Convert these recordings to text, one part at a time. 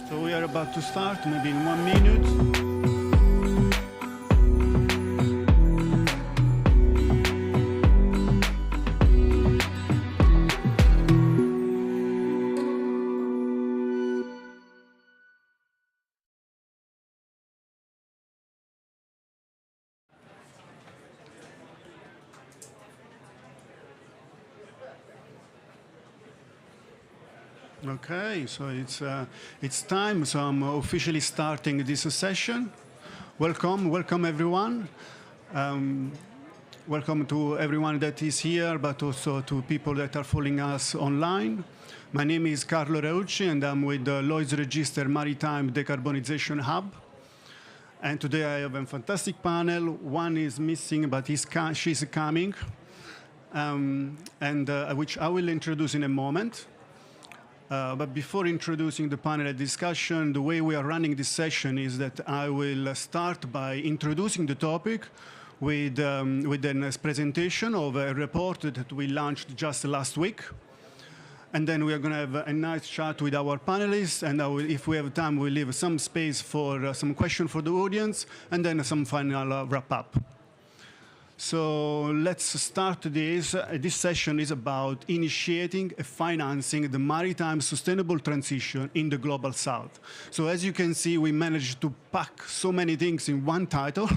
So we are about to start, maybe in 1 minute. Okay, so it's time. So I'm officially starting this session. Welcome everyone. Welcome to everyone that is here, but also to people that are following us online. My name is Carlo Raucci, and I'm with the Lloyd's Register Maritime Decarbonisation Hub. And today I have a fantastic panel. One is missing, but she's coming, which I will introduce in a moment. But before introducing the panel discussion, the way we are running this session is that I will start by introducing the topic with a presentation of a report that we launched just last week. And then we are going to have a nice chat with our panelists. And if we have time, we'll leave some space for some questions for the audience, and then some final wrap-up. So let's start this. This session is about initiating and financing the maritime sustainable transition in the Global South. So as you can see, we managed to pack so many things in one title.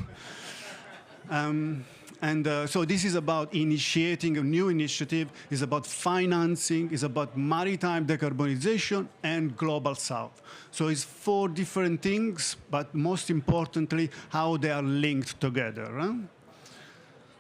So this is about initiating a new initiative, is about financing, is about maritime decarbonization and Global South. So it's 4 different things, but most importantly, how they are linked together. Huh?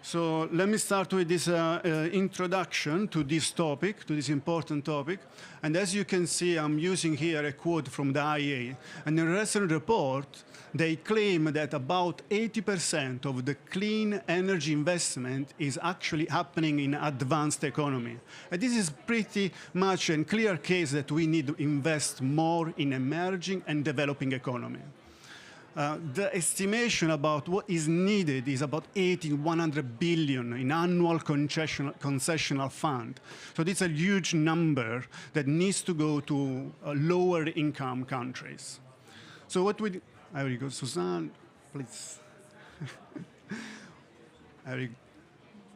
So let me start with this introduction to this topic, to this important topic. And as you can see, I'm using here a quote from the IEA. And in a recent report, they claim that about 80% of the clean energy investment is actually happening in advanced economy. And this is pretty much a clear case that we need to invest more in emerging and developing economy. The estimation about what is needed is about 100 billion in annual concessional fund. So this is a huge number that needs to go to lower income countries. So what we, there you go, Suzanne, please.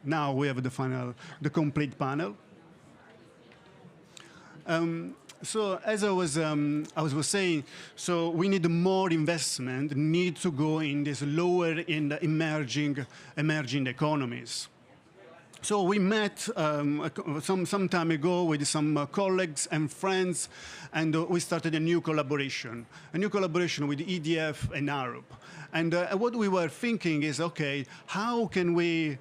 Now we have the complete panel. So as I was saying, so we need more investment, need to go in this lower in the emerging economies. So we met some time ago with some colleagues and friends, and we started a new collaboration with EDF and ARUP. And what we were thinking is, okay, how can we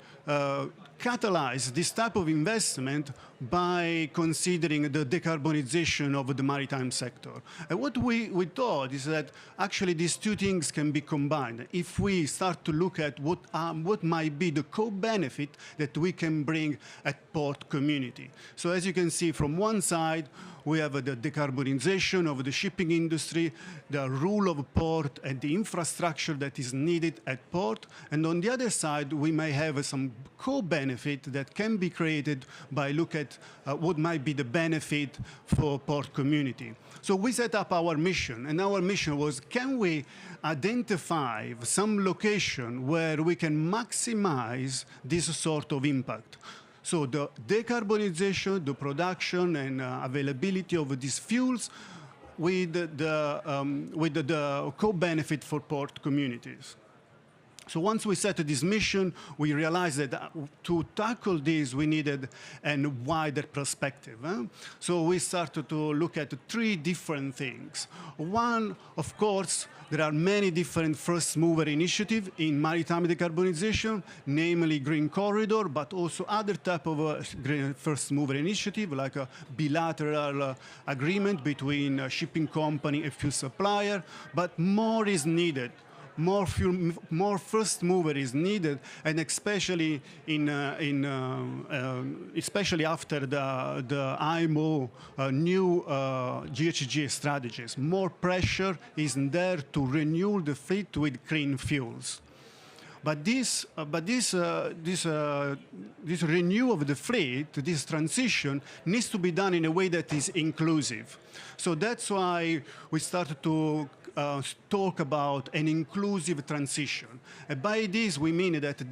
catalyze this type of investment by considering the decarbonization of the maritime sector? And what we thought is that actually these 2 things can be combined. If we start to look at what might be the co-benefit that we can bring at port community. So as you can see from one side, we have the decarbonization of the shipping industry, the rule of port, and the infrastructure that is needed at port. And on the other side, we may have some co-benefit that can be created by look at what might be the benefit for port community. So we set up our mission, and our mission was, can we identify some location where we can maximize this sort of impact? So the decarbonization, the production and availability of these fuels with the co-benefit for port communities. So once we set this mission, we realized that to tackle this, we needed a wider perspective. So we started to look at 3 different things. One, of course, there are many different first mover initiatives in maritime decarbonization, namely Green Corridor, but also other type of first mover initiative, like a bilateral agreement between a shipping company and fuel supplier, but more is needed. More first mover is needed, and especially especially after the IMO new GHG strategies. More pressure is there to renew the fleet with clean fuels. This renewal of the fleet, this transition, needs to be done in a way that is inclusive. So that's why we started to talk about an inclusive transition. And by this, we mean that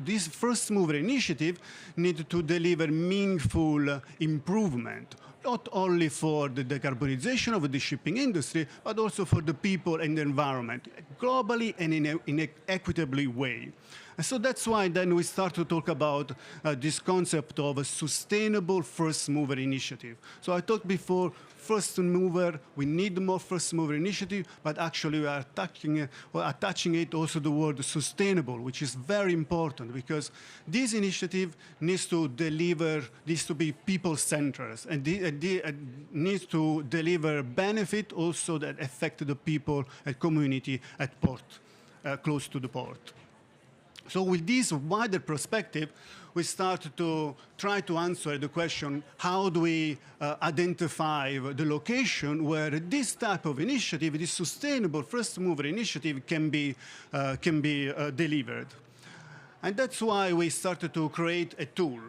this first mover initiative needs to deliver meaningful improvement, not only for the decarbonization of the shipping industry, but also for the people and the environment, globally and in an equitably way. And so that's why then we start to talk about this concept of a sustainable first mover initiative. So I talked before, first mover, we need more first mover initiative, but actually we are attaching it also the word sustainable, which is very important because this initiative needs to be people-centered and needs to deliver benefit also that affect the people and community at port, close to the port. So with this wider perspective, we start to try to answer the question, how do we identify the location where this type of initiative, this sustainable first mover initiative can be delivered? And that's why we started to create a tool.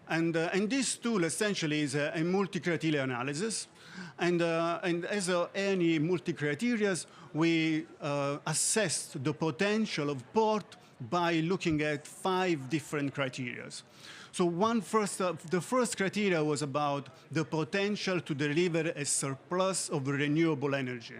And this tool essentially is a multi-criteria analysis. And as any multi-criteria, we assessed the potential of port by looking at 5 different criteria. So the first criteria was about the potential to deliver a surplus of renewable energy.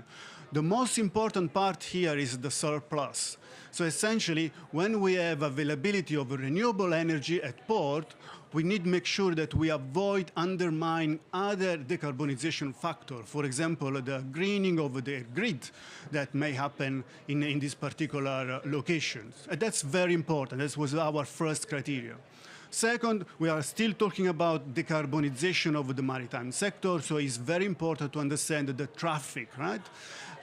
The most important part here is the surplus. So essentially, when we have availability of renewable energy at port, we need to make sure that we avoid undermining other decarbonization factors. For example, the greening of the grid that may happen in these particular locations. And that's very important. That was our first criteria. Second, we are still talking about decarbonization of the maritime sector, so it's very important to understand the traffic, right?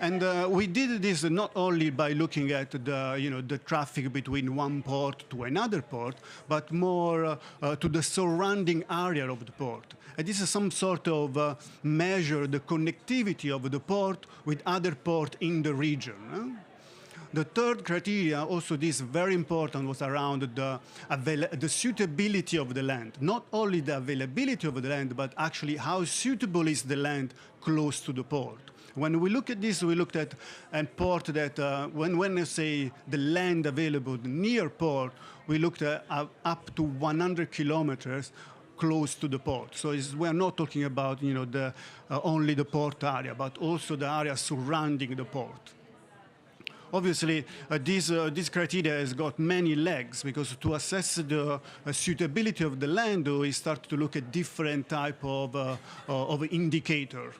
And we did this not only by looking at the traffic between one port to another port, but more to the surrounding area of the port. And this is some sort of measure the connectivity of the port with other ports in the region. The third criteria, also this very important, was around the suitability of the land. Not only the availability of the land, but actually how suitable is the land close to the port. When we look at this, we looked at a port that, when I say the land available near port, we looked at up to 100 kilometers close to the port. So we're not talking about only the port area, but also the area surrounding the port. Obviously, this criteria has got many legs because to assess the suitability of the land, we start to look at different type of indicator.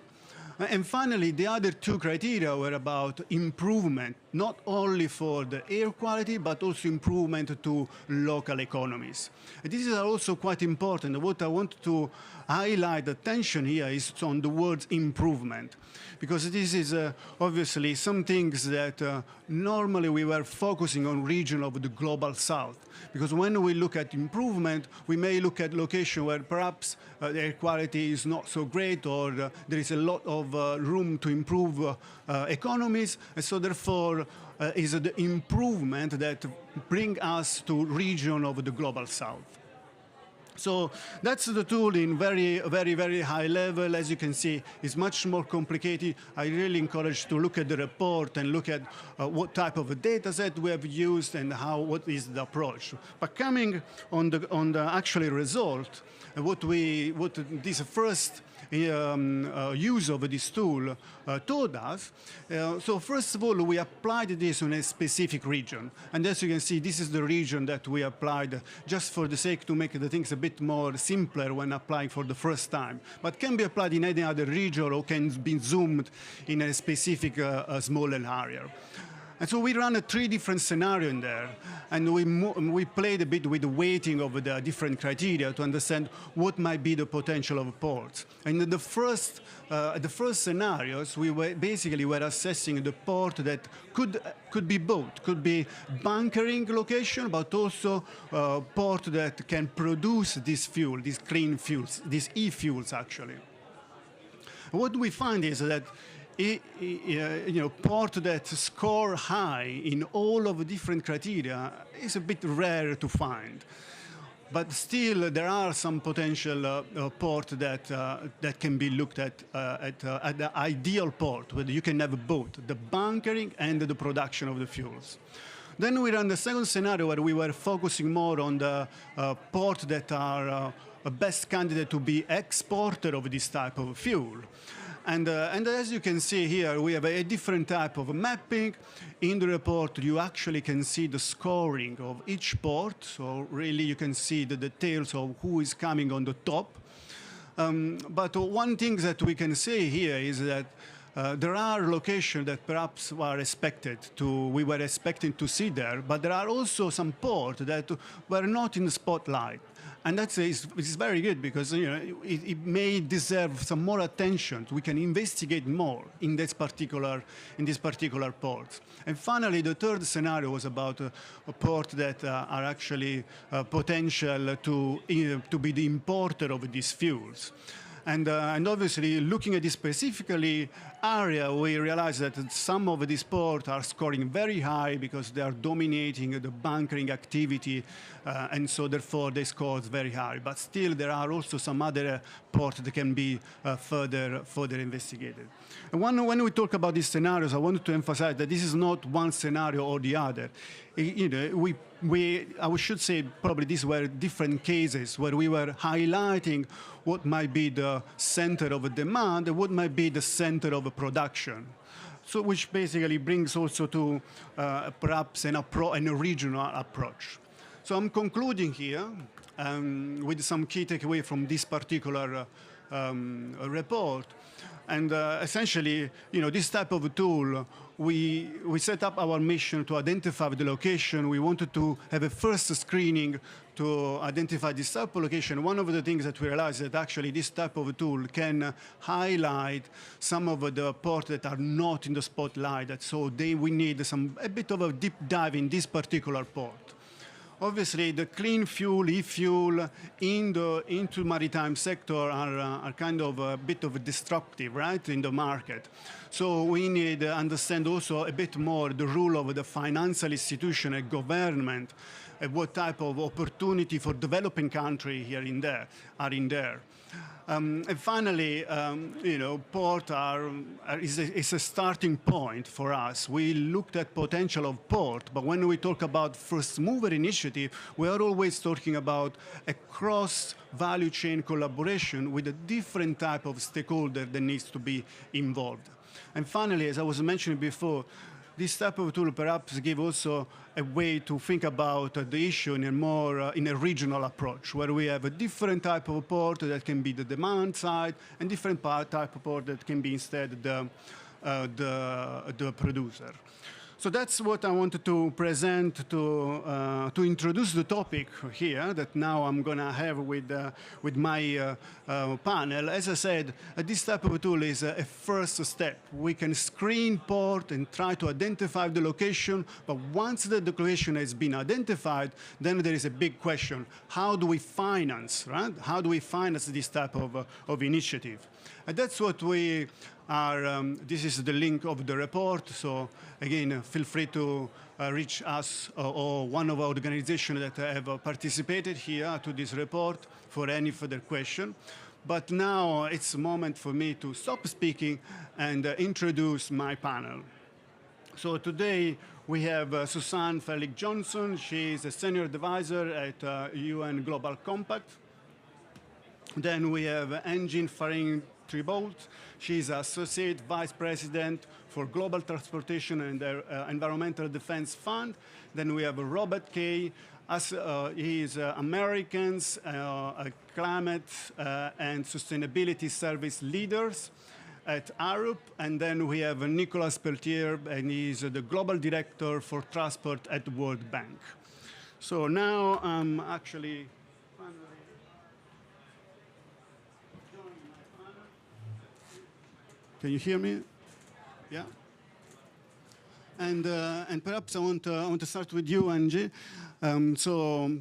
And finally, the other 2 criteria were about improvement, not only for the air quality, but also improvement to local economies. And this is also quite important. What I want to highlight attention here is on the word improvement, because this is obviously some things that normally we were focusing on region of the global south. Because when we look at improvement, we may look at location where perhaps the air quality is not so great, or there is a lot of room to improve economies, and so therefore is the improvement that bring us to region of the global south. So that's the tool in very, very, very high level. As you can see, it's much more complicated. I really encourage to look at the report and look at what type of a data set we have used and what is the approach. But coming on the actual result, what this first use of this tool told us. So first of all, we applied this in a specific region. And as you can see, this is the region that we applied just for the sake to make the things a bit more simpler when applying for the first time. But can be applied in any other region or can be zoomed in a specific smaller area. And so we ran 3 different scenarios in there, and we played a bit with the weighting of the different criteria to understand what might be the potential of ports. And in the first scenarios, we were assessing the port that could be both, could be bunkering location, but also port that can produce this fuel, these clean fuels, these e-fuels actually. What we find is that port that score high in all of the different criteria is a bit rare to find. But still, there are some potential ports that can be looked at the ideal port, where you can have both the bunkering and the production of the fuels. Then we run the second scenario where we were focusing more on the ports that are a best candidate to be exporter of this type of fuel. And as you can see here, we have a different type of mapping. In the report, you actually can see the scoring of each port. So really, you can see the details of who is coming on the top. But one thing that we can say here is that there are locations that perhaps we were expecting to see there, but there are also some ports that were not in the spotlight. And that's it's very good because it may deserve some more attention. We can investigate more in this particular port. And finally, the third scenario was about a port that are actually potential to be the importer of these fuels. And obviously, looking at this specifically area, we realize that some of these ports are scoring very high because they are dominating the bunkering activity, and so therefore they score very high. But still, there are also some other ports that can be further investigated. And when we talk about these scenarios, I wanted to emphasize that this is not one scenario or the other. I should say probably these were different cases where we were highlighting what might be the center of demand and what might be the center of production. So which basically brings also to perhaps a regional approach. So I'm concluding here with some key takeaway from this particular report. And essentially, this type of tool, we set up our mission to identify the location. We wanted to have a first screening to identify this type of location. One of the things that we realized is that actually this type of tool can highlight some of the ports that are not in the spotlight. So we need a bit of a deep dive in this particular port. Obviously, the clean fuel, e-fuel, into maritime sector are kind of a bit of destructive, right, in the market. So we need to understand also a bit more the role of the financial institution and government, and what type of opportunity for developing country are in there. And finally, port is a starting point for us. We looked at potential of port, but when we talk about first mover initiative, we are always talking about a cross value chain collaboration with a different type of stakeholder that needs to be involved. And finally, as I was mentioning before, this type of tool perhaps give also a way to think about the issue in a regional approach, where we have a different type of port that can be the demand side, and different type of port that can be instead the producer. So that's what I wanted to present to introduce the topic here that now I'm going to have with my panel. As I said, this type of tool is a first step. We can screen port and try to identify the location, but once the location has been identified, then there is a big question. How do we finance, right? How do we finance this type of initiative? And that's what we are, this is the link of the report. So again, feel free to reach us or one of our organizations that have participated here to this report for any further question. But now it's a moment for me to stop speaking and introduce my panel. So today we have Suzanne Ferlic Johnson. She is a senior advisor at UN Global Compact. Then we have Engin Faring Tribolt. She is Associate Vice President for Global Transportation and Environmental Defense Fund. Then we have Robert Kay. He is Americans Climate and Sustainability Service Leaders at ARUP. And then we have Nicolas Peltier, and he's the Global Director for Transport at the World Bank. So now I'm actually Can you hear me? Yeah. And perhaps I want to start with you, Angie. So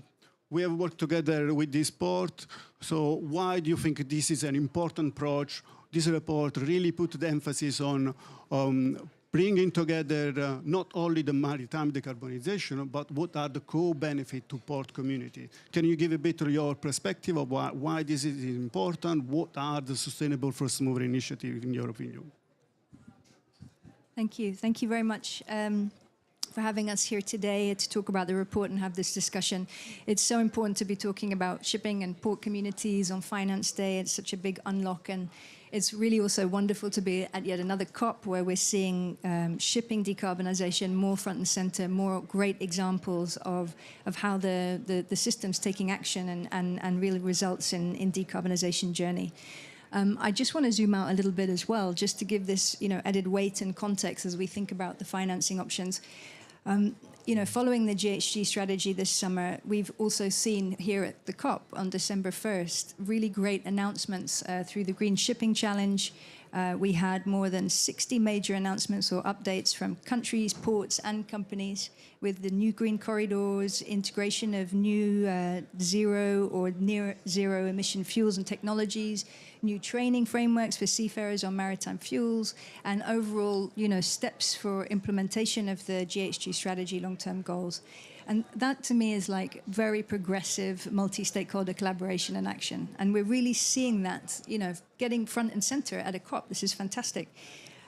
we have worked together with this port. So why do you think this is an important approach? this report really put the emphasis on bringing together not only the maritime decarbonization, but what are the co-benefits to port community. Can you give a bit of your perspective of why this is important? What are the sustainable first mover initiatives in your opinion? Thank you. Thank you very much for having us here today to talk about the report and have this discussion. It's so important to be talking about shipping and port communities on Finance Day. It's such a big unlock, and it's really also wonderful to be at yet another COP where we're seeing shipping decarbonization more front and center, more great examples of how the system's taking action and really results in decarbonization journey. I just want to zoom out a little bit as well, just to give this, added weight and context as we think about the financing options. Following the GHG strategy this summer, we've also seen here at the COP on December 1st, really great announcements through the Green Shipping Challenge. We had more than 60 major announcements or updates from countries, ports and companies with the new green corridors, integration of new zero or near zero emission fuels and technologies, new training frameworks for seafarers on maritime fuels, and overall, steps for implementation of the GHG strategy long-term goals. And that, to me, is like very progressive multi-stakeholder collaboration and action. And we're really seeing that, getting front and center at a COP. This is fantastic.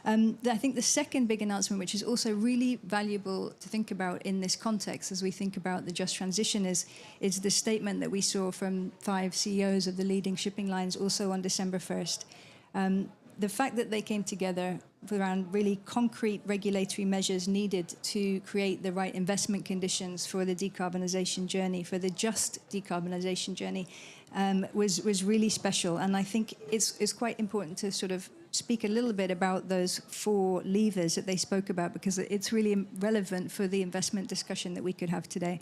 I think the second big announcement, which is also really valuable to think about in this context as we think about the just transition, is the statement that we saw from 5 CEOs of the leading shipping lines also on December 1st. The fact that they came together around really concrete regulatory measures needed to create the right investment conditions for the decarbonization journey, for the just decarbonization journey, was really special. And I think it's quite important to sort of speak a little bit about those 4 levers that they spoke about, because it's really relevant for the investment discussion that we could have today.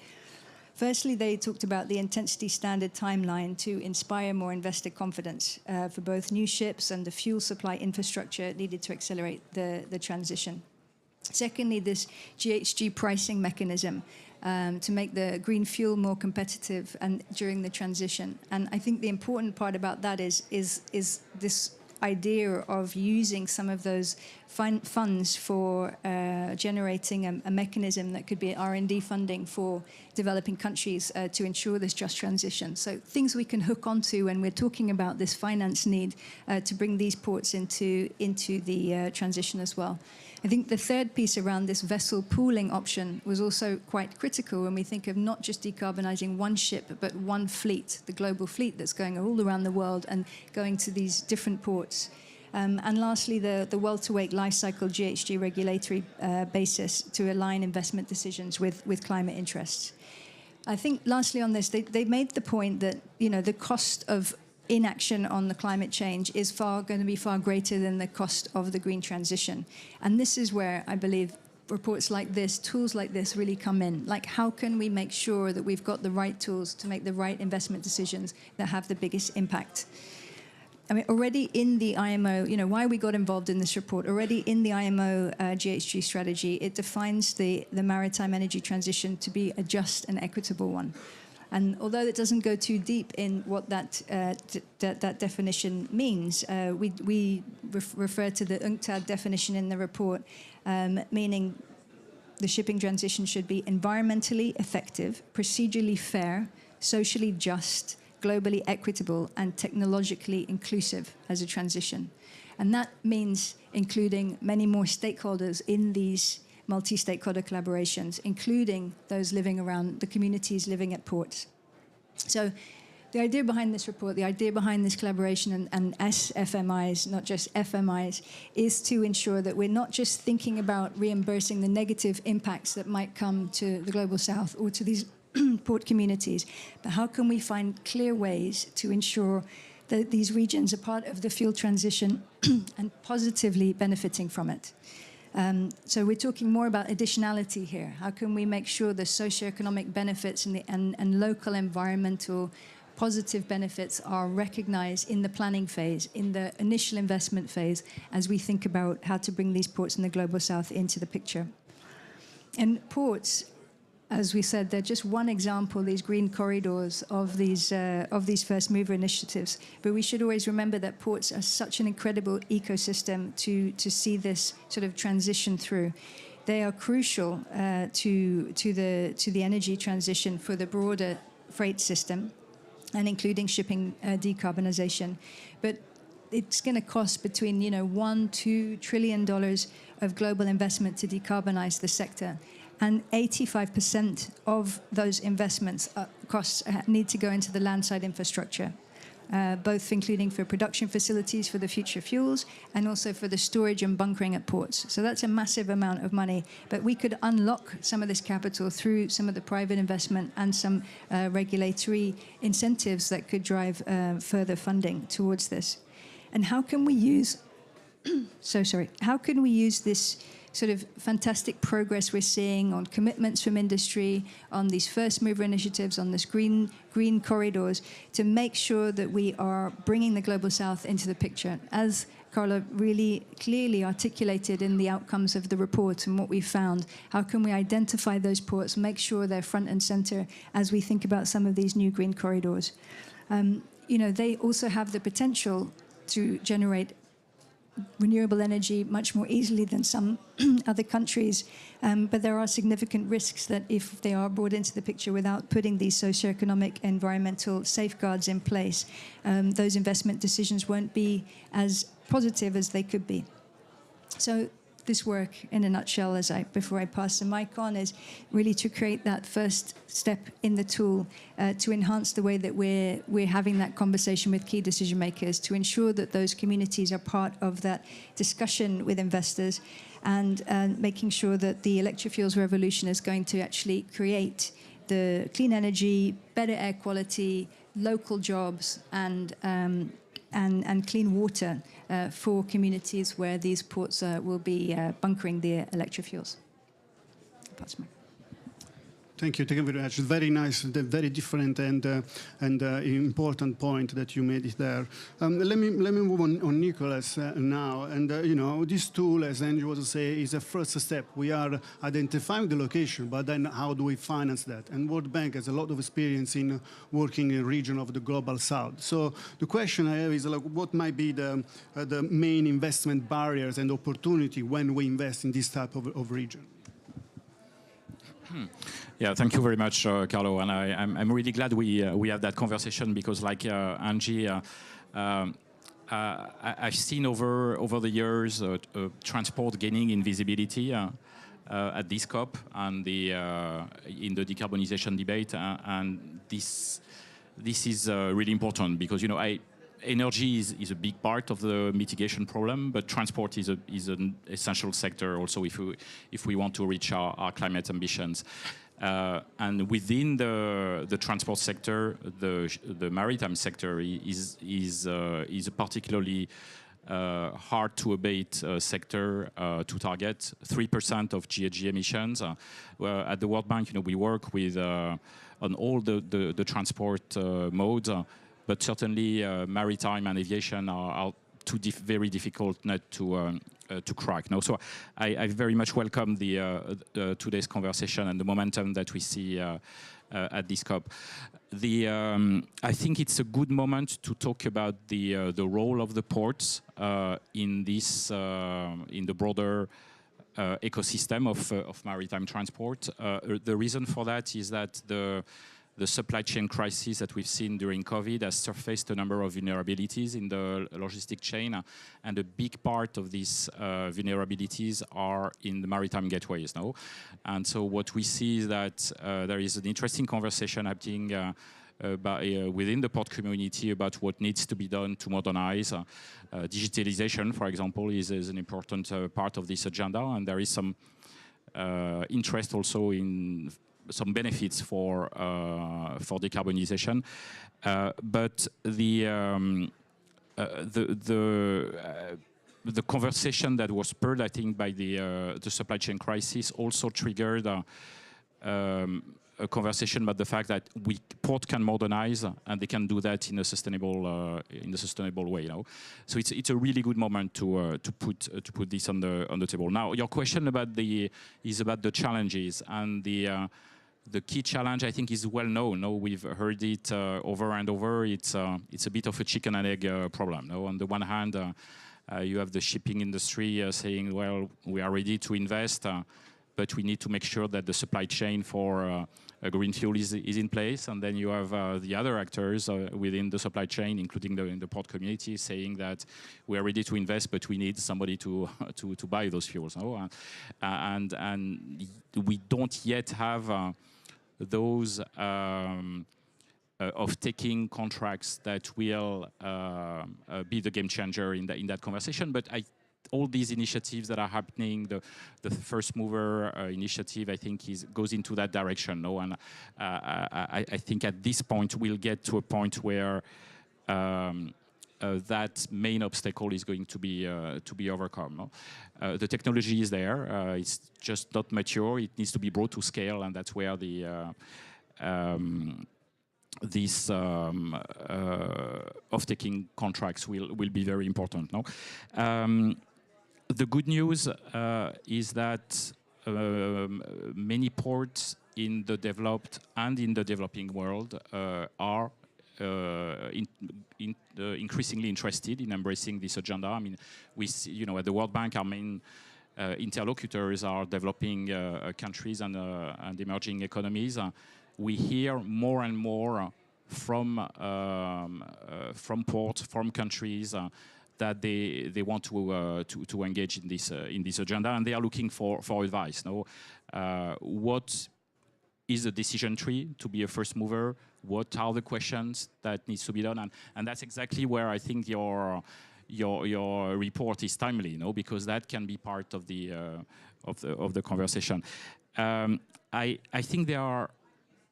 Firstly, they talked about the intensity standard timeline to inspire more investor confidence for both new ships and the fuel supply infrastructure needed to accelerate the transition. Secondly, this GHG pricing mechanism to make the green fuel more competitive and during the transition. And I think the important part about that is this idea of using some of those funds for generating a mechanism that could be R&D funding for developing countries to ensure this just transition. So things we can hook onto when we're talking about this finance need to bring these ports into the transition as well. I think the third piece around this vessel pooling option was also quite critical when we think of not just decarbonizing one ship, but one fleet, the global fleet that's going all around the world and going to these different ports. And lastly, the well-to-wake life cycle GHG regulatory basis to align investment decisions with climate interests. I think lastly on this, they made the point that, the cost of inaction on the climate change is going to be far greater than the cost of the green transition. And this is where I believe reports like this, tools like this really come in. Like, how can we make sure that we've got the right tools to make the right investment decisions that have the biggest impact? I mean, already in the IMO, why we got involved in this report, already in the IMO GHG strategy, it defines the maritime energy transition to be a just and equitable one. And although it doesn't go too deep in what that definition means, we refer to the UNCTAD definition in the report, meaning the shipping transition should be environmentally effective, procedurally fair, socially just, globally equitable, and technologically inclusive as a transition. And that means including many more stakeholders in these multi-stakeholder collaborations, including those living around the communities living at ports. So the idea behind this report, the idea behind this collaboration and SFMIs, not just FMIs, is to ensure that we're not just thinking about reimbursing the negative impacts that might come to the Global South or to these port communities, but how can we find clear ways to ensure that these regions are part of the fuel transition and positively benefiting from it. So we're talking more about additionality here. How can we make sure the socioeconomic benefits and local environmental positive benefits are recognized in the planning phase, in the initial investment phase, as we think about how to bring these ports in the Global South into the picture. And ports, as we said, they're just one example, these green corridors of these first mover initiatives. But we should always remember that ports are such an incredible ecosystem to see this sort of transition through. They are crucial to the energy transition for the broader freight system, and including shipping decarbonisation. But it's going to cost between $1–2 trillion of global investment to decarbonise the sector. And 85% of those investments costs need to go into the landside infrastructure, both including for production facilities for the future fuels and also for the storage and bunkering at ports. So that's a massive amount of money. But we could unlock some of this capital through some of the private investment and some regulatory incentives that could drive further funding towards this. And how can we use how can we use this sort of fantastic progress we're seeing on commitments from industry, on these first mover initiatives, on this green corridors, to make sure that we are bringing the Global South into the picture? As Carlo really clearly articulated in the outcomes of the report and what we found, how can we identify those ports, make sure they're front and center as we think about some of these new green corridors? They also have the potential to generate renewable energy much more easily than some other countries. But there are significant risks that if they are brought into the picture without putting these socioeconomic environmental safeguards in place, those investment decisions won't be as positive as they could be. So this work, in a nutshell, before I pass the mic on, is really to create that first step in the tool to enhance the way that we're having that conversation with key decision makers, to ensure that those communities are part of that discussion with investors, and making sure that the electric fuels revolution is going to actually create the clean energy, better air quality, local jobs, and clean water for communities where these ports will be bunkering the electric fuels. Thank you very much. Very nice, very different and important point that you made it there. Let me move on Nicholas now. And this tool, as Andrew was saying, is a first step. We are identifying the location, but then how do we finance that? And World Bank has a lot of experience in working in the region of the Global South. So the question I have is, what might be the main investment barriers and opportunity when we invest in this type of region? Yeah, thank you very much, Carlo. And I'm really glad we have that conversation, because, like Angie, I've seen over the years transport gaining in visibility at this COP and in the decarbonisation debate, and this is really important, because energy is a big part of the mitigation problem, but transport is an essential sector also if we want to reach our climate ambitions. And within the transport sector, the maritime sector is a particularly hard to abate sector to target. 3% of GHG emissions. At the World Bank, we work with on all the transport modes. But certainly, maritime and aviation are two very difficult nut to crack. No, so I very much welcome the today's conversation and the momentum that we see at this COP. I think it's a good moment to talk about the role of the ports in the broader ecosystem of maritime transport. The reason for that is that the supply chain crisis that we've seen during COVID has surfaced a number of vulnerabilities in the logistic chain, and a big part of these vulnerabilities are in the maritime gateways now. And so what we see is that there is an interesting conversation happening within the port community about what needs to be done to modernize. Digitalization, for example, is an important part of this agenda, and there is some interest also in some benefits for decarbonisation, but the conversation that was spurred, I think, by the supply chain crisis also triggered a conversation about the fact that port can modernize, and they can do that in a sustainable way. So it's a really good moment to put this on the table. Now, your question is about the challenges, and the key challenge, I think, is well known. No, we've heard it over and over. It's a bit of a chicken and egg problem. No, on the one hand, you have the shipping industry saying, "Well, we are ready to invest, but we need to make sure that the supply chain for a green fuel is in place." And then you have the other actors within the supply chain, including the port community, saying that we are ready to invest, but we need somebody to buy those fuels. No? And we don't yet have those off-taking contracts that will be the game changer in that conversation. But all these initiatives that are happening, the first mover initiative, I think, goes into that direction. No, and I think at this point we'll get to a point where that main obstacle is going to be overcome. No? The technology is there; it's just not mature. It needs to be brought to scale, and that's where these off-taking contracts will be very important. No? The good news is that many ports in the developed and in the developing world are increasingly interested in embracing this agenda. I mean, we see, at the World Bank, our main interlocutors are developing countries and emerging economies. We hear more and more from ports, from countries that they want to engage in this agenda, and they are looking for advice. No, what is the decision tree to be a first mover? What are the questions that needs to be done? And that's exactly where I think your report is timely, no? Because that can be part of the conversation. I think there are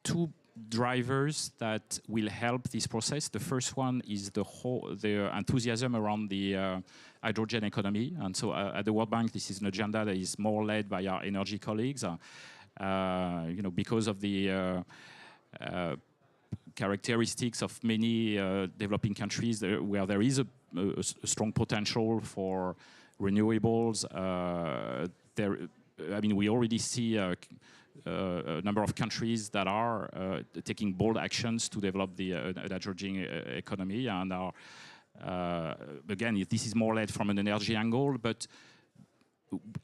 two drivers that will help this process. The first one is the enthusiasm around the hydrogen economy, and so at the World Bank, this is an agenda that is more led by our energy colleagues. Because of the characteristics of many developing countries where there is a strong potential for renewables. We already see a number of countries that are taking bold actions to develop the hydrogen economy, and are again, this is more led from an energy angle, but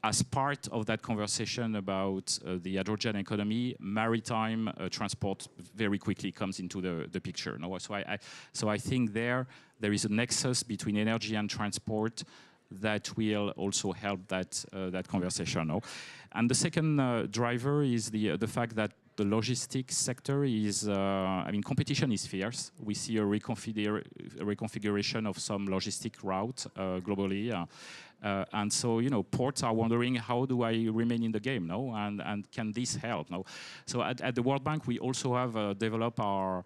as part of that conversation about the hydrogen economy, maritime transport very quickly comes into the picture. No? So I think there is a nexus between energy and transport that will also help that conversation. No? And the second driver is the fact that the logistics sector is, competition is fierce. We see a reconfiguration of some logistic routes globally. And so, ports are wondering, how do I remain in the game, no? And can this help, no? So at the World Bank, we also have developed our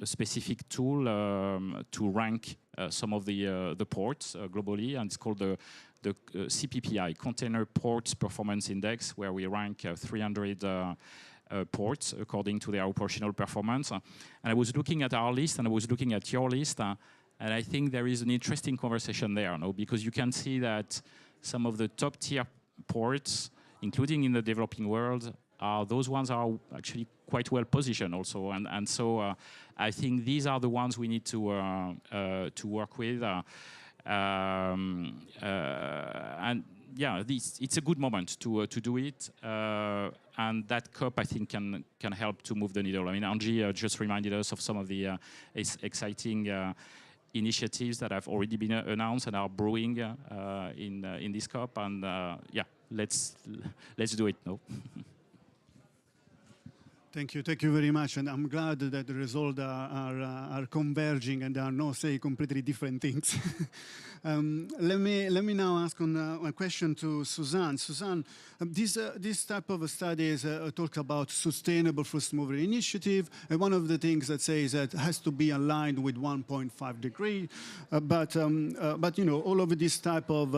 specific tool to rank some of the ports globally, and it's called the CPPI, Container Ports Performance Index, where we rank 300 ports according to their operational performance. And I was looking at our list, and I was looking at your list, and I think there is an interesting conversation there, no? Because you can see that some of the top-tier ports, including in the developing world, those ones are actually quite well positioned also. And so I think these are the ones we need to work with. And yeah, it's a good moment to do it. And that COP, I think, can help to move the needle. I mean, Angie just reminded us of some of the exciting initiatives that have already been announced and are brewing in this COP, and let's do it. No. Thank you very much, and I'm glad that the results are converging and are not say completely different things. Let me now ask a question to Suzanne. Suzanne, this type of studies talk about sustainable first mover initiative, and one of the things that says that has to be aligned with 1.5 degree, but all of this type of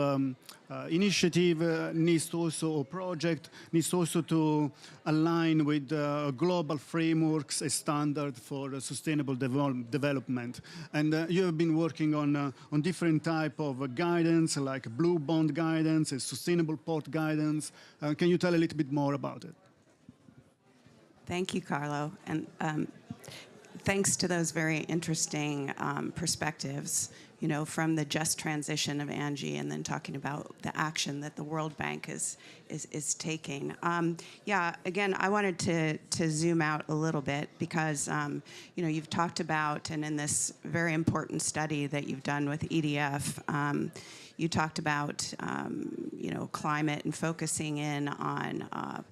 initiative needs to also, or project needs also to align with global frameworks, a standard for sustainable development. And you have been working on different type of guidance, like blue bond guidance, sustainable port guidance. Can you tell a little bit more about it? Thank you, Carlo. And thanks to those very interesting perspectives, you know, from the just transition of Angie and then talking about the action that the World Bank is taking. Yeah, again, I wanted to zoom out a little bit because, you know, you've talked about, and in this very important study that you've done with EDF, you talked about, you know, climate and focusing in on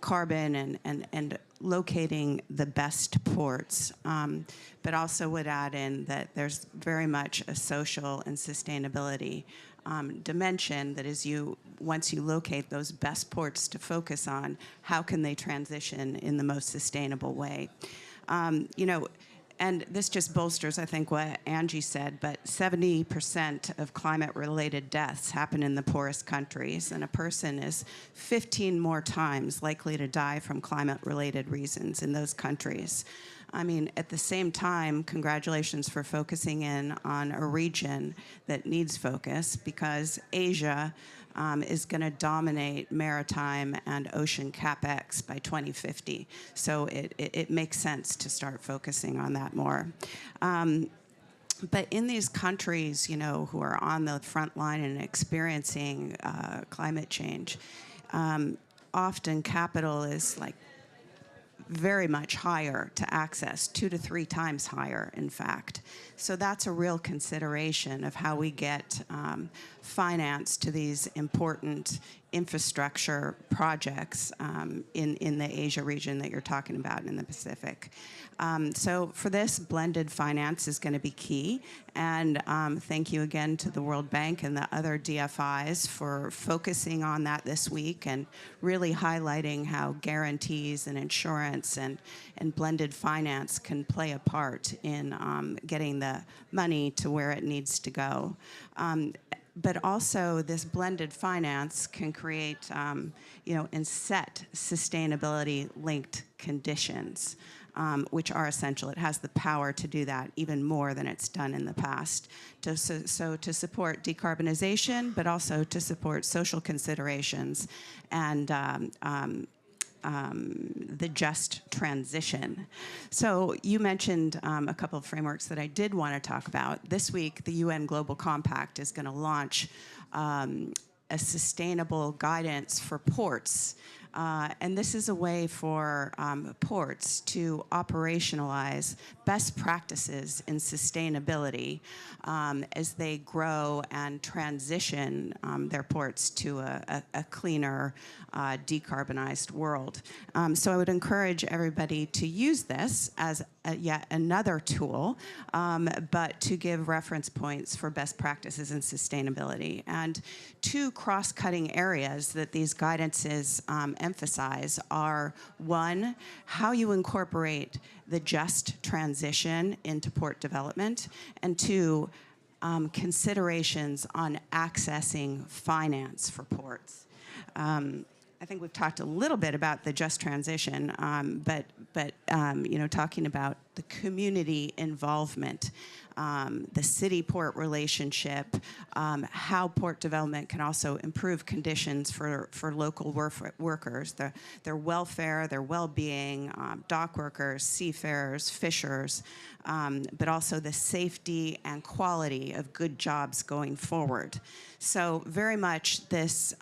carbon and locating the best ports, but also would add in that there's very much a social and sustainability dimension that is once you locate those best ports to focus on, how can they transition in the most sustainable way? You know, and this just bolsters, I think, what Angie said, but 70% of climate-related deaths happen in the poorest countries, and a person is 15 more times likely to die from climate-related reasons in those countries. I mean, at the same time, congratulations for focusing in on a region that needs focus, because Asia is going to dominate maritime and ocean capex by 2050. So it makes sense to start focusing on that more. But in these countries, you know, who are on the front line and experiencing climate change, often capital is like very much higher to access, 2 to 3 times higher, in fact. So that's a real consideration of how we get finance to these important infrastructure projects in the Asia region that you're talking about in the Pacific. So for this, blended finance is going to be key. And thank you again to the World Bank and the other DFIs for focusing on that this week and really highlighting how guarantees and insurance and blended finance can play a part in getting the money to where it needs to go. But also, this blended finance can create, you know, and set sustainability-linked conditions, which are essential. It has the power to do that even more than it's done in the past. So to support decarbonization, but also to support social considerations and the just transition. So you mentioned a couple of frameworks that I did want to talk about. This week, the UN Global Compact is going to launch a sustainable guidance for ports. And this is a way for ports to operationalize best practices in sustainability as they grow and transition their ports to a cleaner, decarbonized world. So I would encourage everybody to use this as yet another tool, but to give reference points for best practices in sustainability. And 2 cross-cutting areas that these guidances emphasize are, 1, how you incorporate the just transition into port development, and 2, considerations on accessing finance for ports. I think we've talked a little bit about the just transition, but you know, talking about the community involvement, the city-port relationship, how port development can also improve conditions for local workers, their welfare, their well-being, dock workers, seafarers, fishers, but also the safety and quality of good jobs going forward. So very much this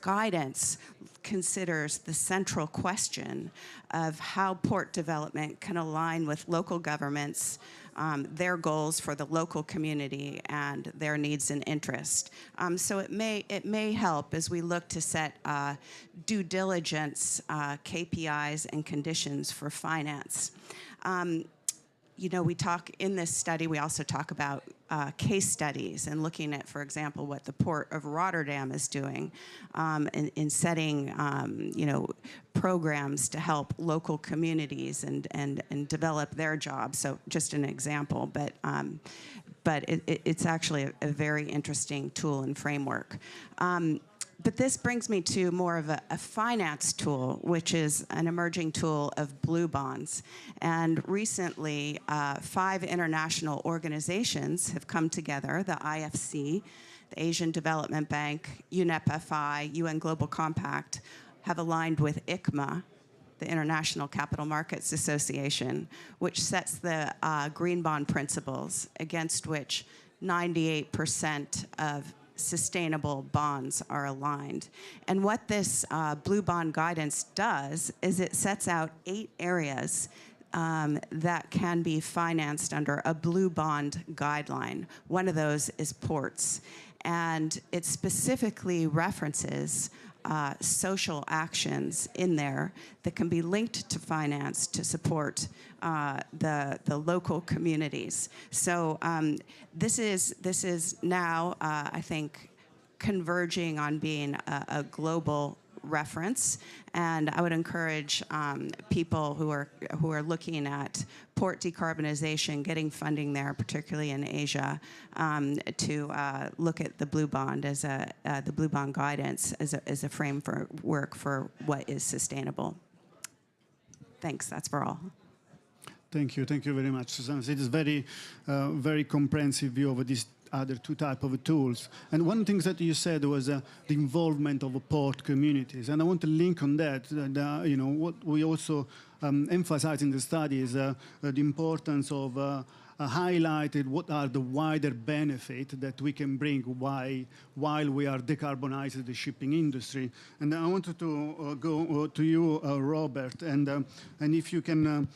guidance considers the central question of how port development can align with local governments, their goals for the local community and their needs and interests. So it may help as we look to set due diligence KPIs and conditions for finance. You know, we talk in this study, we also talk about case studies and looking at, for example, what the Port of Rotterdam is doing in setting, you know, programs to help local communities and develop their jobs. So just an example, but it's actually a very interesting tool and framework. But this brings me to more of a finance tool, which is an emerging tool of blue bonds. And recently, 5 international organizations have come together, the IFC, the Asian Development Bank, UNEP-FI, UN Global Compact, have aligned with ICMA, the International Capital Markets Association, which sets the green bond principles against which 98% of sustainable bonds are aligned. And what this blue bond guidance does is it sets out 8 areas that can be financed under a blue bond guideline. One of those is ports. And it specifically references social actions in there that can be linked to finance to support the local communities. So this is now, I think, converging on being a global reference, and I would encourage people who are looking at port decarbonization, getting funding there, particularly in Asia, to look at the blue bond as the blue bond guidance as a framework for what is sustainable. Thanks. That's for all. Thank you very much, Suzanne. It is very comprehensive view of this other 2 types of tools. And one thing that you said was the involvement of port communities. And I want to link on that. What we also emphasize in the study is the importance of highlighted what are the wider benefits that we can bring while we are decarbonizing the shipping industry. And I wanted to go to you, Robert, and if you can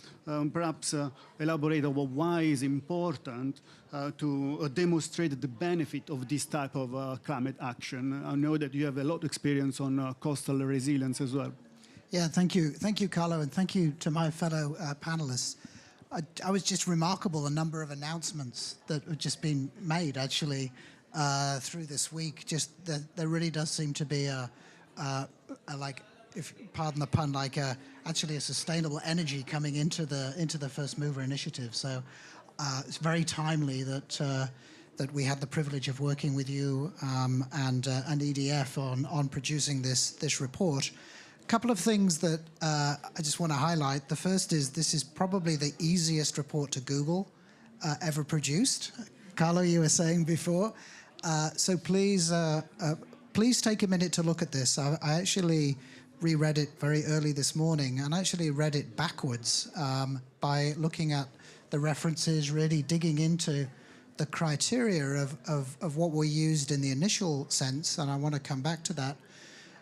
perhaps elaborate on why it's important to demonstrate the benefit of this type of climate action. I know that you have a lot of experience on coastal resilience as well. Yeah, thank you, Carlo, and thank you to my fellow panelists. I was just remarkable the number of announcements that have just been made actually through this week. Just there really does seem to be a like, if pardon the pun, like actually a sustainable energy coming into the first mover initiative. So it's very timely that we had the privilege of working with you and EDF on producing this report. Couple of things that I just want to highlight. The first is this is probably the easiest report to Google ever produced. Carlo, you were saying before. So please take a minute to look at this. I actually reread it very early this morning and actually read it backwards by looking at the references, really digging into the criteria of what were used in the initial sense, and I want to come back to that.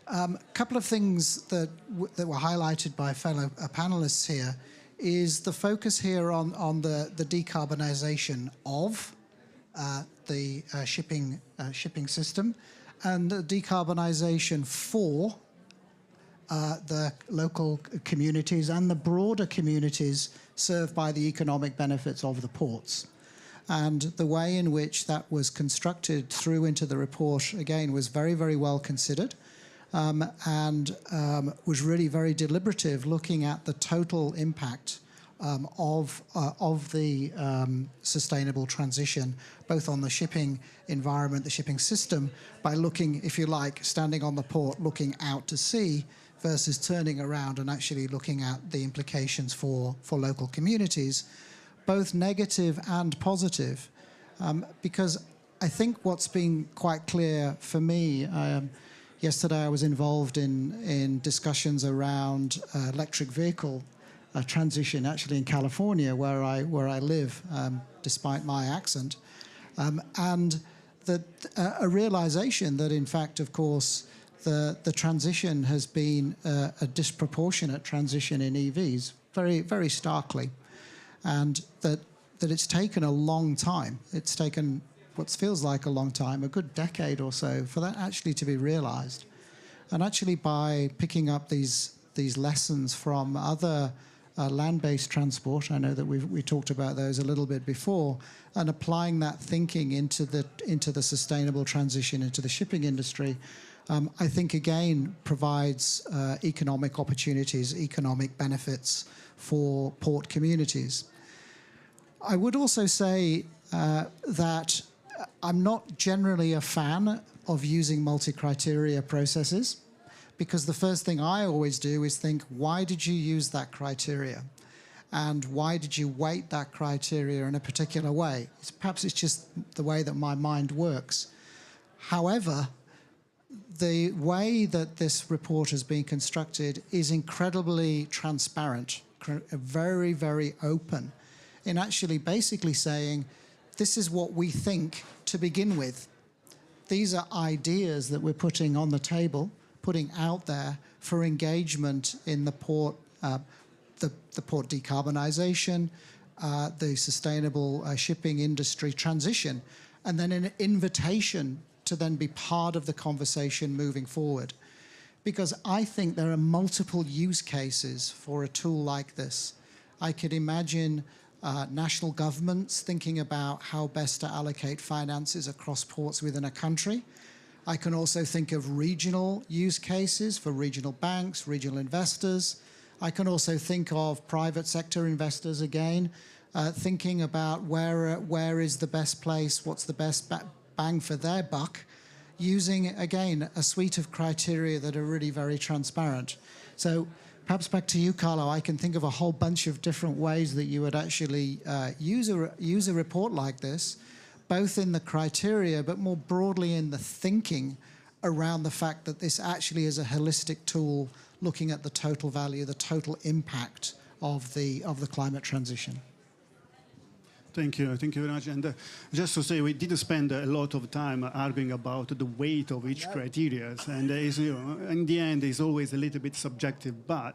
A couple of things that were highlighted by fellow panelists here is the focus here on the decarbonization of the shipping system and the decarbonization for the local communities and the broader communities served by the economic benefits of the ports. And the way in which that was constructed through into the report, again, was very, very well considered. And was really very deliberative, looking at the total impact of the sustainable transition, both on the shipping environment, the shipping system, by looking, if you like, standing on the port, looking out to sea, versus turning around and actually looking at the implications for local communities, both negative and positive. Because I think what's been quite clear for me, yesterday I was involved in discussions around electric vehicle transition, actually in California, where I live, despite my accent, and that a realization that, in fact, of course, the transition has been a disproportionate transition in EVs, very, very starkly, and that it's taken a long time. It's taken what feels like a long time, a good decade or so, for that actually to be realized. And actually by picking up these lessons from other land-based transport, I know that we talked about those a little bit before, and applying that thinking into the sustainable transition into the shipping industry, I think again provides economic opportunities, economic benefits for port communities. I would also say that I'm not generally a fan of using multi-criteria processes, because the first thing I always do is think, why did you use that criteria? And why did you weight that criteria in a particular way? Perhaps it's just the way that my mind works. However, the way that this report has been constructed is incredibly transparent, very, very open, in actually basically saying, this is what we think to begin with. These are ideas that we're putting on the table, putting out there for engagement in the port decarbonisation, the sustainable shipping industry transition, and then an invitation to then be part of the conversation moving forward. Because I think there are multiple use cases for a tool like this. I could imagine national governments thinking about how best to allocate finances across ports within a country. I can also think of regional use cases for regional banks, regional investors. I can also think of private sector investors again, thinking about where is the best place, what's the best bang for their buck, using, again, a suite of criteria that are really very transparent. So perhaps back to you, Carlo, I can think of a whole bunch of different ways that you would actually use a report like this, both in the criteria, but more broadly in the thinking around the fact that this actually is a holistic tool looking at the total value, the total impact of the climate transition. Thank you very much. And just to say, we did spend a lot of time arguing about the weight of each criteria, and in the end, it's always a little bit subjective. But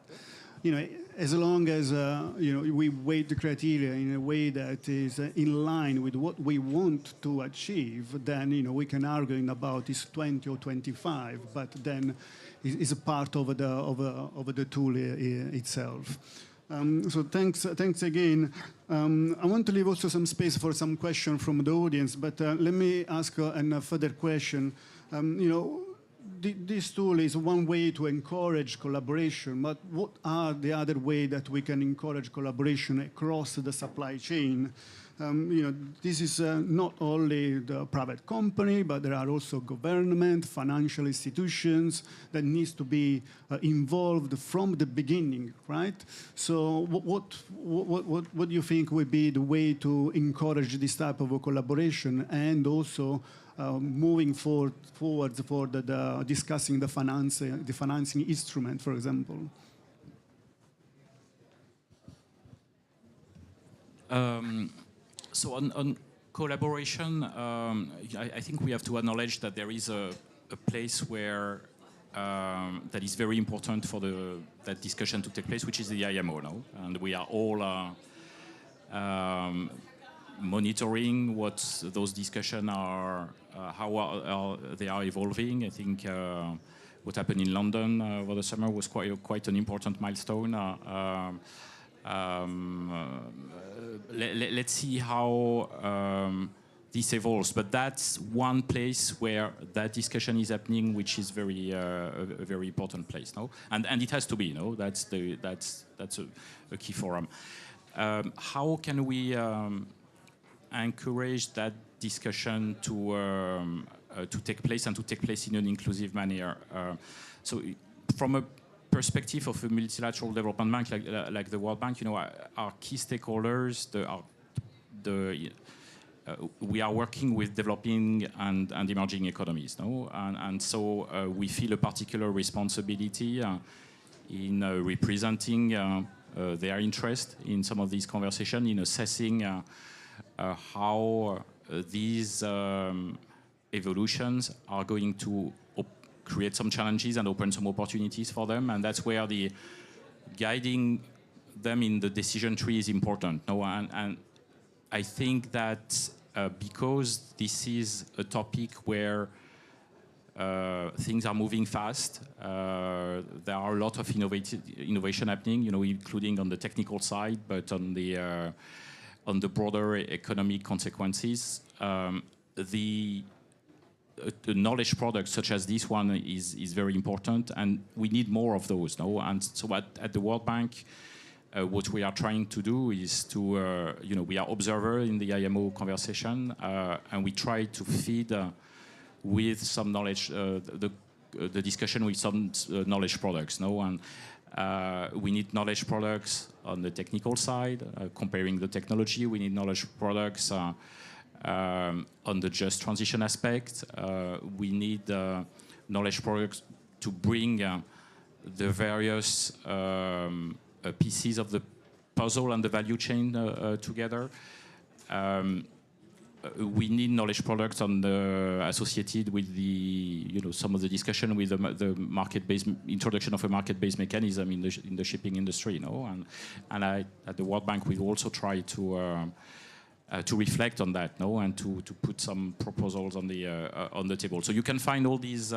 as long as we weight the criteria in a way that is in line with what we want to achieve, then we can argue about is 20 or 25, but then it's a part of the tool itself. So thanks again. I want to leave also some space for some question from the audience, but let me ask a further question. This tool is one way to encourage collaboration, but what are the other ways that we can encourage collaboration across the supply chain? This is not only the private company, but there are also government, financial institutions that needs to be involved from the beginning, right? So what do you think would be the way to encourage this type of a collaboration, and also moving forward for the discussing the financing instrument, for example? So on collaboration, I think we have to acknowledge that there is a place where that is very important for that discussion to take place, which is the IMO now, and we are all monitoring what those discussions are, how they are evolving. I think what happened in London over the summer was quite an important milestone. Let's see how this evolves, but that's one place where that discussion is happening, which is a very important place, no? And it has to be, no? That's a key forum. How can we encourage that discussion to take place, and to take place in an inclusive manner? So, from a perspective of a multilateral development bank like the World Bank, our key stakeholders, we are working with developing and emerging economies, no? And so we feel a particular responsibility in representing their interest in some of these conversations, in assessing how these evolutions are going to create some challenges and open some opportunities for them, and that's where the guiding them in the decision tree is important. No, and I think that because this is a topic where things are moving fast, there are a lot of innovation happening, including on the technical side, but on the broader economic consequences. The knowledge products such as this one is very important, and we need more of those, no? And so at the World Bank, what we are trying to do is to, we are observer in the IMO conversation, and we try to feed with some knowledge, the discussion with some knowledge products, no? And we need knowledge products on the technical side, comparing the technology. We need knowledge products on the just transition aspect. We need knowledge products to bring the various pieces of the puzzle and the value chain together. We need knowledge products on associated with the, some of the discussion with the market-based introduction of a market-based mechanism in the shipping industry, and at the World Bank we also try to reflect on that, and to put some proposals on the table. So you can find all these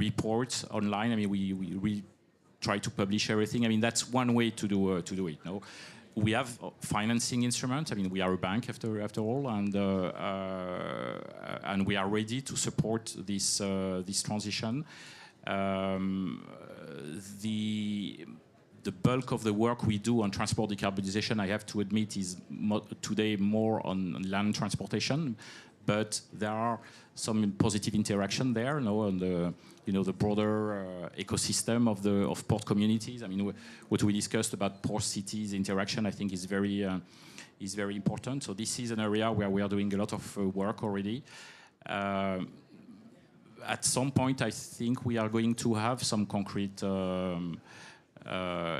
reports online. I mean, we try to publish everything. I mean, that's one way to do it. We have financing instruments. I mean, we are a bank after all, and we are ready to support this transition. The bulk of the work we do on transport decarbonization, I have to admit, is today more on land transportation, but there are some positive interaction there, on the broader ecosystem of port communities. I mean, what we discussed about port cities interaction, I think, is very important. So this is an area where we are doing a lot of work already. At some point, I think we are going to have some concrete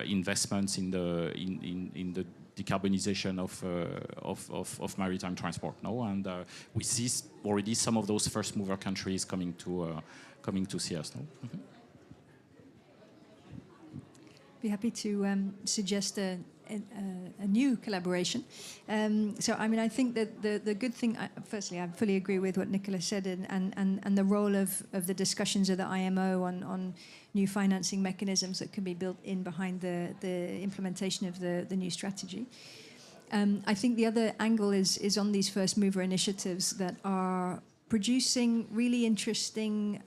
investments in the decarbonization of maritime transport, and we see already some of those first mover countries coming to see us. Mm-hmm. Be happy to suggest a new collaboration. So, I mean, I think that the good thing, firstly, I fully agree with what Nicolas said, and the role of the discussions of the IMO on new financing mechanisms that can be built in behind the implementation of the new strategy. I think the other angle is on these first mover initiatives that are producing really interesting,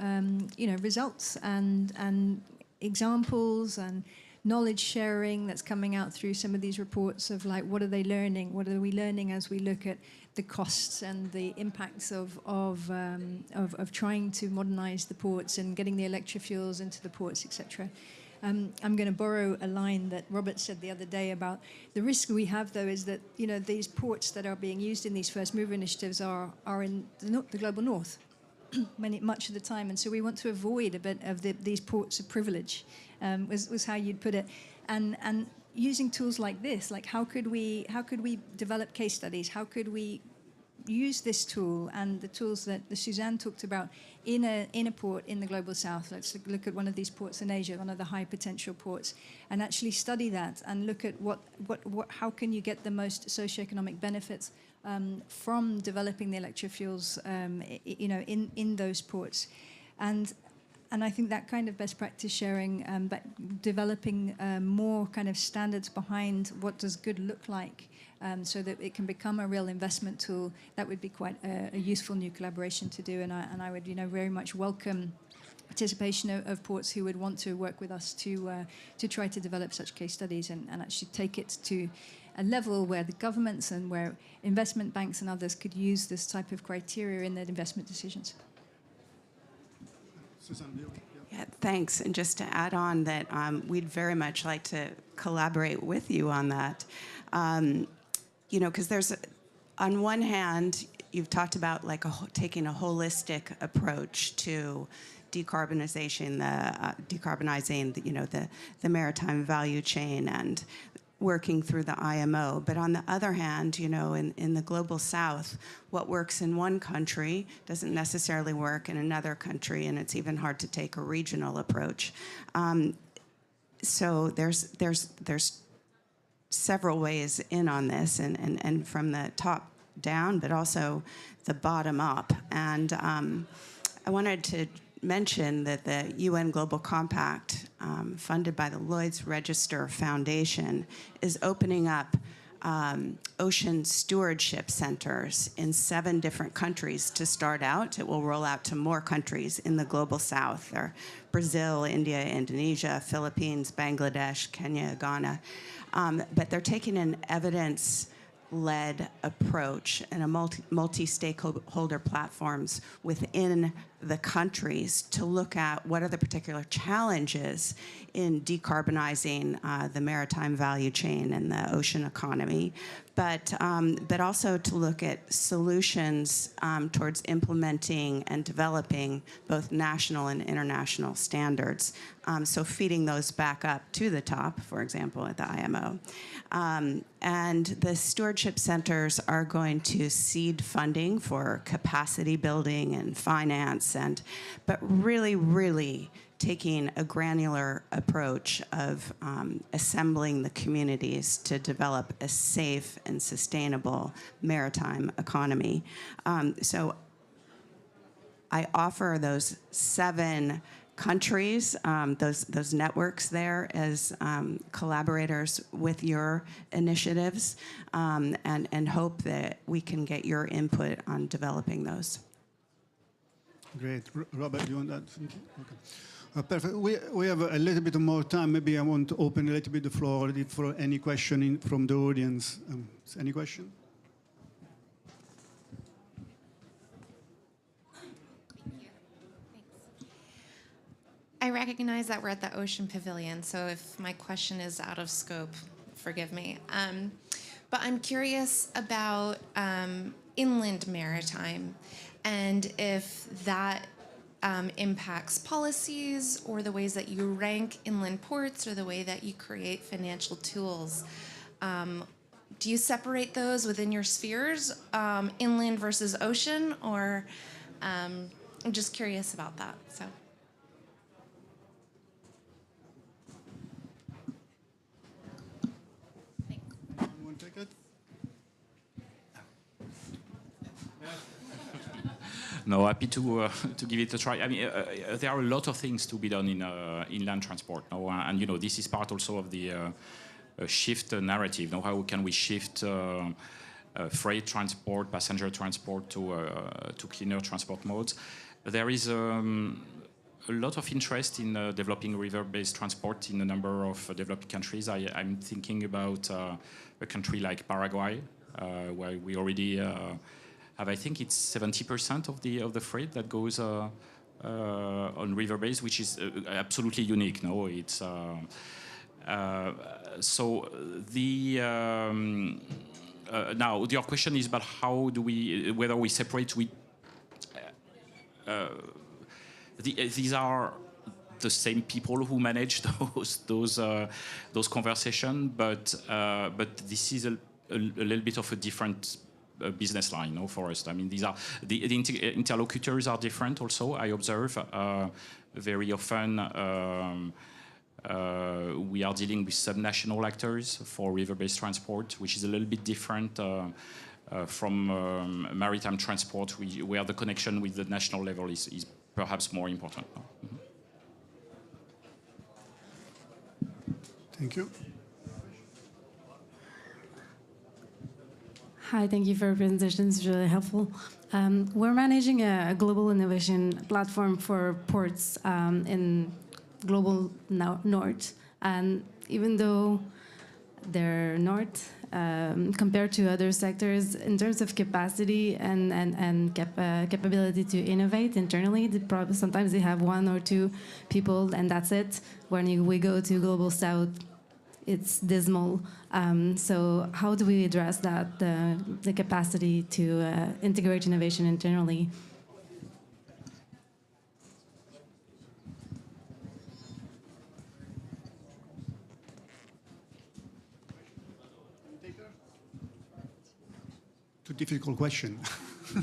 results and examples and knowledge sharing that's coming out through some of these reports of, like, what are they learning? What are we learning as we look at the costs and the impacts of trying to modernize the ports and getting the electrofuels into the ports, etc. I'm going to borrow a line that Robert said the other day about the risk we have, though, is that these ports that are being used in these first mover initiatives are in the global north much of the time, and so we want to avoid a bit of these ports of privilege. Was how you'd put it, and using tools like this, like how could we develop case studies? How could we use this tool and the tools that Suzanne talked about in a port in the global south? Let's look at one of these ports in Asia, one of the high potential ports, and actually study that and look at how can you get the most socioeconomic benefits from developing the electrofuels, in those ports, and I think that kind of best practice sharing, but developing more kind of standards behind what does good look like, so that it can become a real investment tool, that would be quite a useful new collaboration to do. And I would very much welcome participation of ports who would want to work with us to try to develop such case studies and actually take it to a level where the governments and where investment banks and others could use this type of criteria in their investment decisions. Suzanne, yeah, thanks. And just to add on that, we'd very much like to collaborate with you on that. Because there's, on one hand, you've talked about taking a holistic approach to decarbonizing the maritime value chain and working through the IMO. But on the other hand, in the global south, what works in one country doesn't necessarily work in another country, and it's even hard to take a regional approach. So there's several ways in on this, and from the top down, but also the bottom up. And I wanted to mention that the UN Global Compact, funded by the Lloyd's Register Foundation, is opening up ocean stewardship centers in 7 different countries to start out. It will roll out to more countries in the global south. There are Brazil, India, Indonesia, Philippines, Bangladesh, Kenya, Ghana. But they're taking an evidence-led approach and a multi-stakeholder platforms within the countries to look at what are the particular challenges in decarbonizing the maritime value chain and the ocean economy, but also to look at solutions towards implementing and developing both national and international standards. So feeding those back up to the top, for example, at the IMO. And the stewardship centers are going to seed funding for capacity building and finance, but really taking a granular approach of assembling the communities to develop a safe and sustainable maritime economy. So I offer those 7 countries, those networks there as collaborators with your initiatives, and hope that we can get your input on developing those. Great. Robert, do you want that? Okay. Perfect. We have a little bit more time. Maybe I want to open a little bit the floor for any question from the audience. Any question? I recognize that we're at the Ocean Pavilion, so if my question is out of scope, forgive me. But I'm curious about inland maritime and if that impacts policies or the ways that you rank inland ports or the way that you create financial tools. Do you separate those within your spheres, inland versus ocean, or I'm just curious about that. So. No, happy to give it a try. I mean, there are a lot of things to be done in inland transport. No? And you know, this is part also of the shift narrative. No? How can we shift freight transport, passenger transport to cleaner transport modes? There is a lot of interest in developing river-based transport in a number of developed countries. I'm thinking about a country like Paraguay, where we already have, I think it's 70% of the freight that goes on river-based, which is absolutely unique. No, it's so the now your question is about how do we whether we separate these are the same people who manage those conversations, but this is a little bit of a different business line, no, for us. I mean, these are the interlocutors are different. Also, I observe very often we are dealing with subnational actors for river-based transport, which is a little bit different from maritime transport, where the connection with the national level is perhaps more important. Mm-hmm. Thank you. Hi, thank you for your presentation. It's really helpful. We're managing a global innovation platform for ports in global north. And even though they're north, compared to other sectors, in terms of capacity and capability to innovate internally, sometimes they have 1 or 2 people and that's it. When we go to global south, it's dismal. So how do we address that, the capacity to integrate innovation internally? Too difficult question. We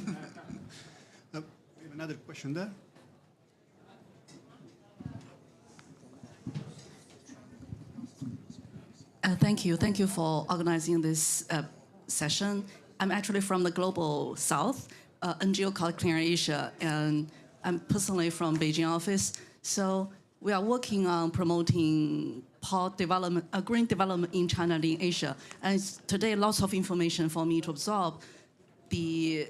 have another question there. Thank you. Thank you for organizing this session. I'm actually from the Global South, NGO called Clean Asia, and I'm personally from Beijing office. So we are working on promoting port development, green development in China and in Asia. And today, lots of information for me to absorb the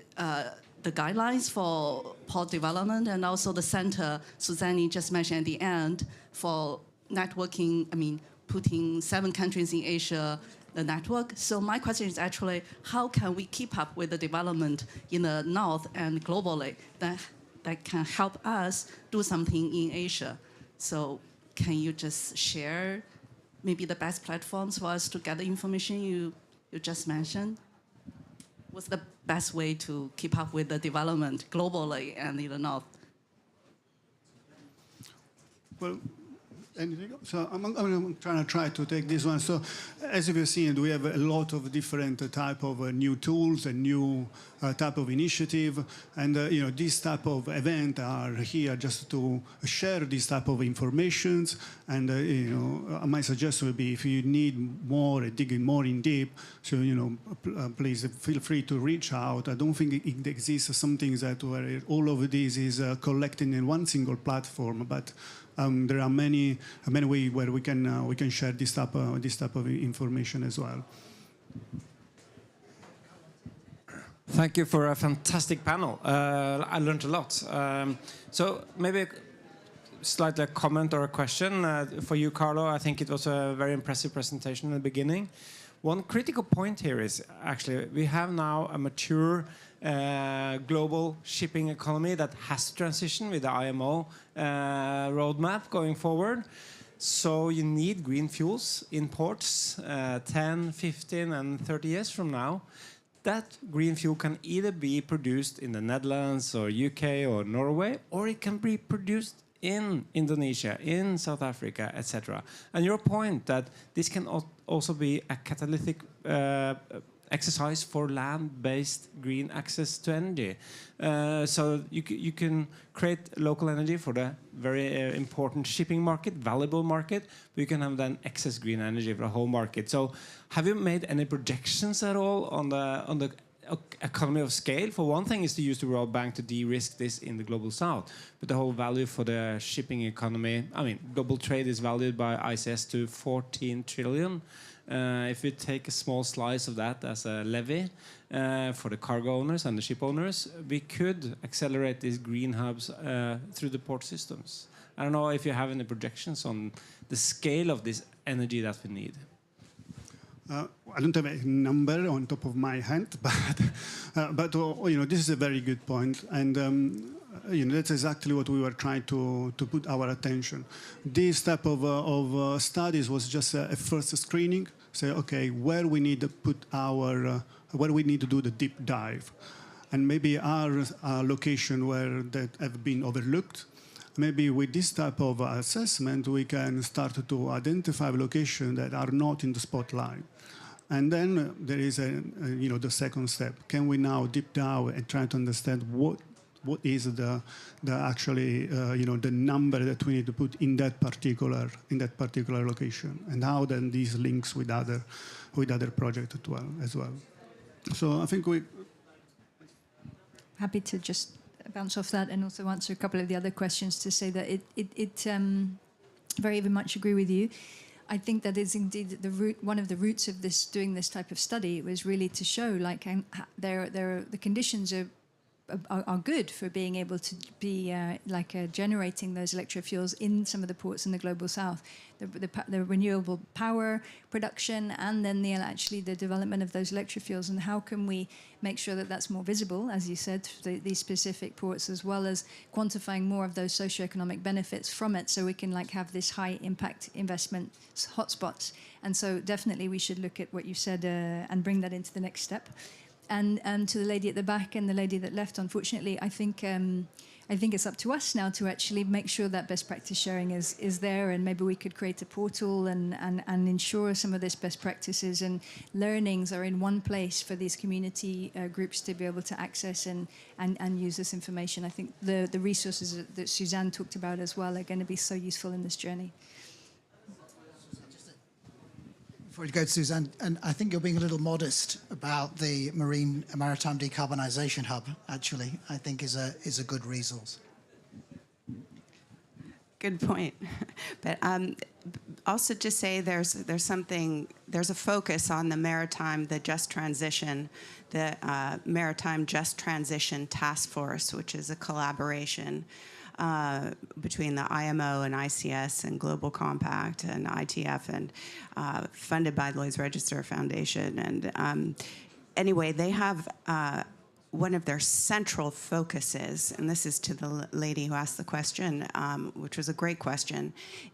guidelines for port development and also the center Suzanne just mentioned at the end for networking, putting 7 countries in Asia, the network. So my question is actually, how can we keep up with the development in the north and globally? Then that can help us do something in Asia. So can you just share maybe the best platforms for us to get the information you just mentioned? What's the best way to keep up with the development globally and in the North? Well, anything else? So I'm trying to take this one. So as you've seen, we have a lot of different type of new tools and new type of initiative. And this type of event are here just to share this type of informations. And my suggestion would be if you need more, digging more in deep, so please feel free to reach out. I don't think it exists something that where all of this is collected in one single platform, but there are many ways where we can share this type of information as well. Thank you for a fantastic panel. I learned a lot. So maybe slightly a comment or a question for you, Carlo. I think it was a very impressive presentation in the beginning. One critical point here is actually we have now a mature global shipping economy that has to transition with the IMO roadmap going forward. So you need green fuels in ports 10, 15 and 30 years from now. That green fuel can either be produced in the Netherlands or UK or Norway, or it can be produced in Indonesia, in South Africa, etc. And your point that this can also be a catalytic exercise for land-based green access to energy. So you can create local energy for the very important shipping market, valuable market, but you can have then excess green energy for the whole market. So have you made any projections at all on the economy of scale? For one thing is to use the World Bank to de-risk this in the global south, but the whole value for the shipping economy, I mean, global trade is valued by ICS to 14 trillion. If you take a small slice of that as a levy for the cargo owners and the ship owners, we could accelerate these green hubs through the port systems. I don't know if you have any projections on the scale of this energy that we need. I don't have a number on top of my head, but this is a very good point, and that's exactly what we were trying to put our attention. This type of studies was just a first screening. Say, okay, where we need to put where we need to do the deep dive, and maybe our location where that have been overlooked. Maybe with this type of assessment, we can start to identify locations that are not in the spotlight. And then there is the second step. Can we now deep down and try to understand what is the actually the number that we need to put in that particular location, and how then these links with other projects as well. So I think we happy to just bounce off that and also answer a couple of the other questions to say that it very much agree with you. I think that is indeed one of the roots of doing this type of study was really to show like the conditions are good for being able to be generating those electrofuels in some of the ports in the global south, the renewable power production, and then the development of those electrofuels, and how can we make sure that that's more visible, as you said, these specific ports, as well as quantifying more of those socioeconomic benefits from it, so we can have this high impact investment hotspots. And so definitely we should look at what you said and bring that into the next step. And to the lady at the back and the lady that left, unfortunately, I think it's up to us now to actually make sure that best practice sharing is there, and maybe we could create a portal and ensure some of this best practices and learnings are in one place for these community groups to be able to access and use this information. I think the resources that Suzanne talked about as well are going to be so useful in this journey. Before you go to Suzanne, and I think you're being a little modest about the Maritime Decarbonisation Hub, actually, I think is a good resource. Good point. But also just say there's a focus on the Maritime Just Transition Task Force, which is a collaboration between the IMO and ICS and Global Compact and ITF, and funded by Lloyd's Register Foundation. And anyway, they have one of their central focuses, and this is to the lady who asked the question, which was a great question,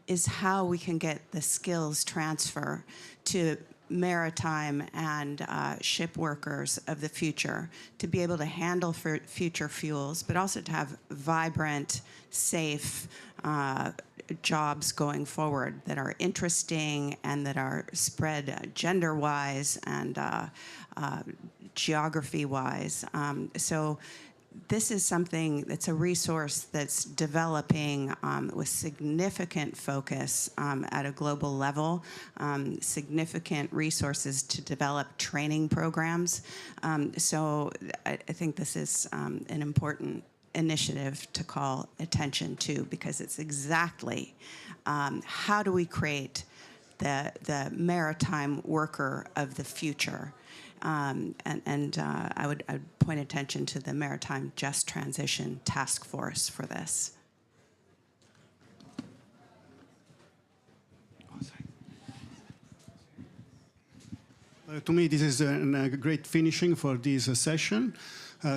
is how we can get the skills transfer to maritime and ship workers of the future to be able to handle future fuels, but also to have vibrant, safe jobs going forward that are interesting and that are spread gender-wise and geography-wise. So this is something that's a resource that's developing with significant focus at a global level, significant resources to develop training programs. So I think this is an important initiative to call attention to, because it's exactly how do we create the maritime worker of the future. I would point attention to the Maritime Just Transition Task Force for this. To me, this is a great finishing for this session.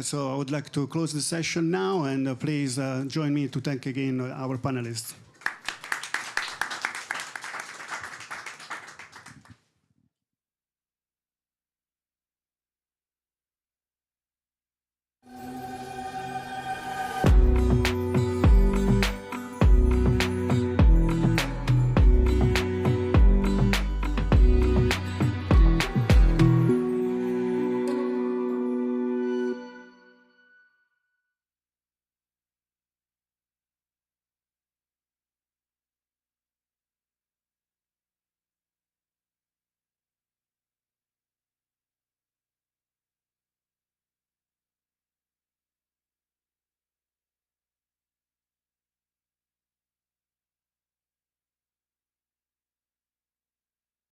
So I would like to close the session now, and please join me to thank again our panelists.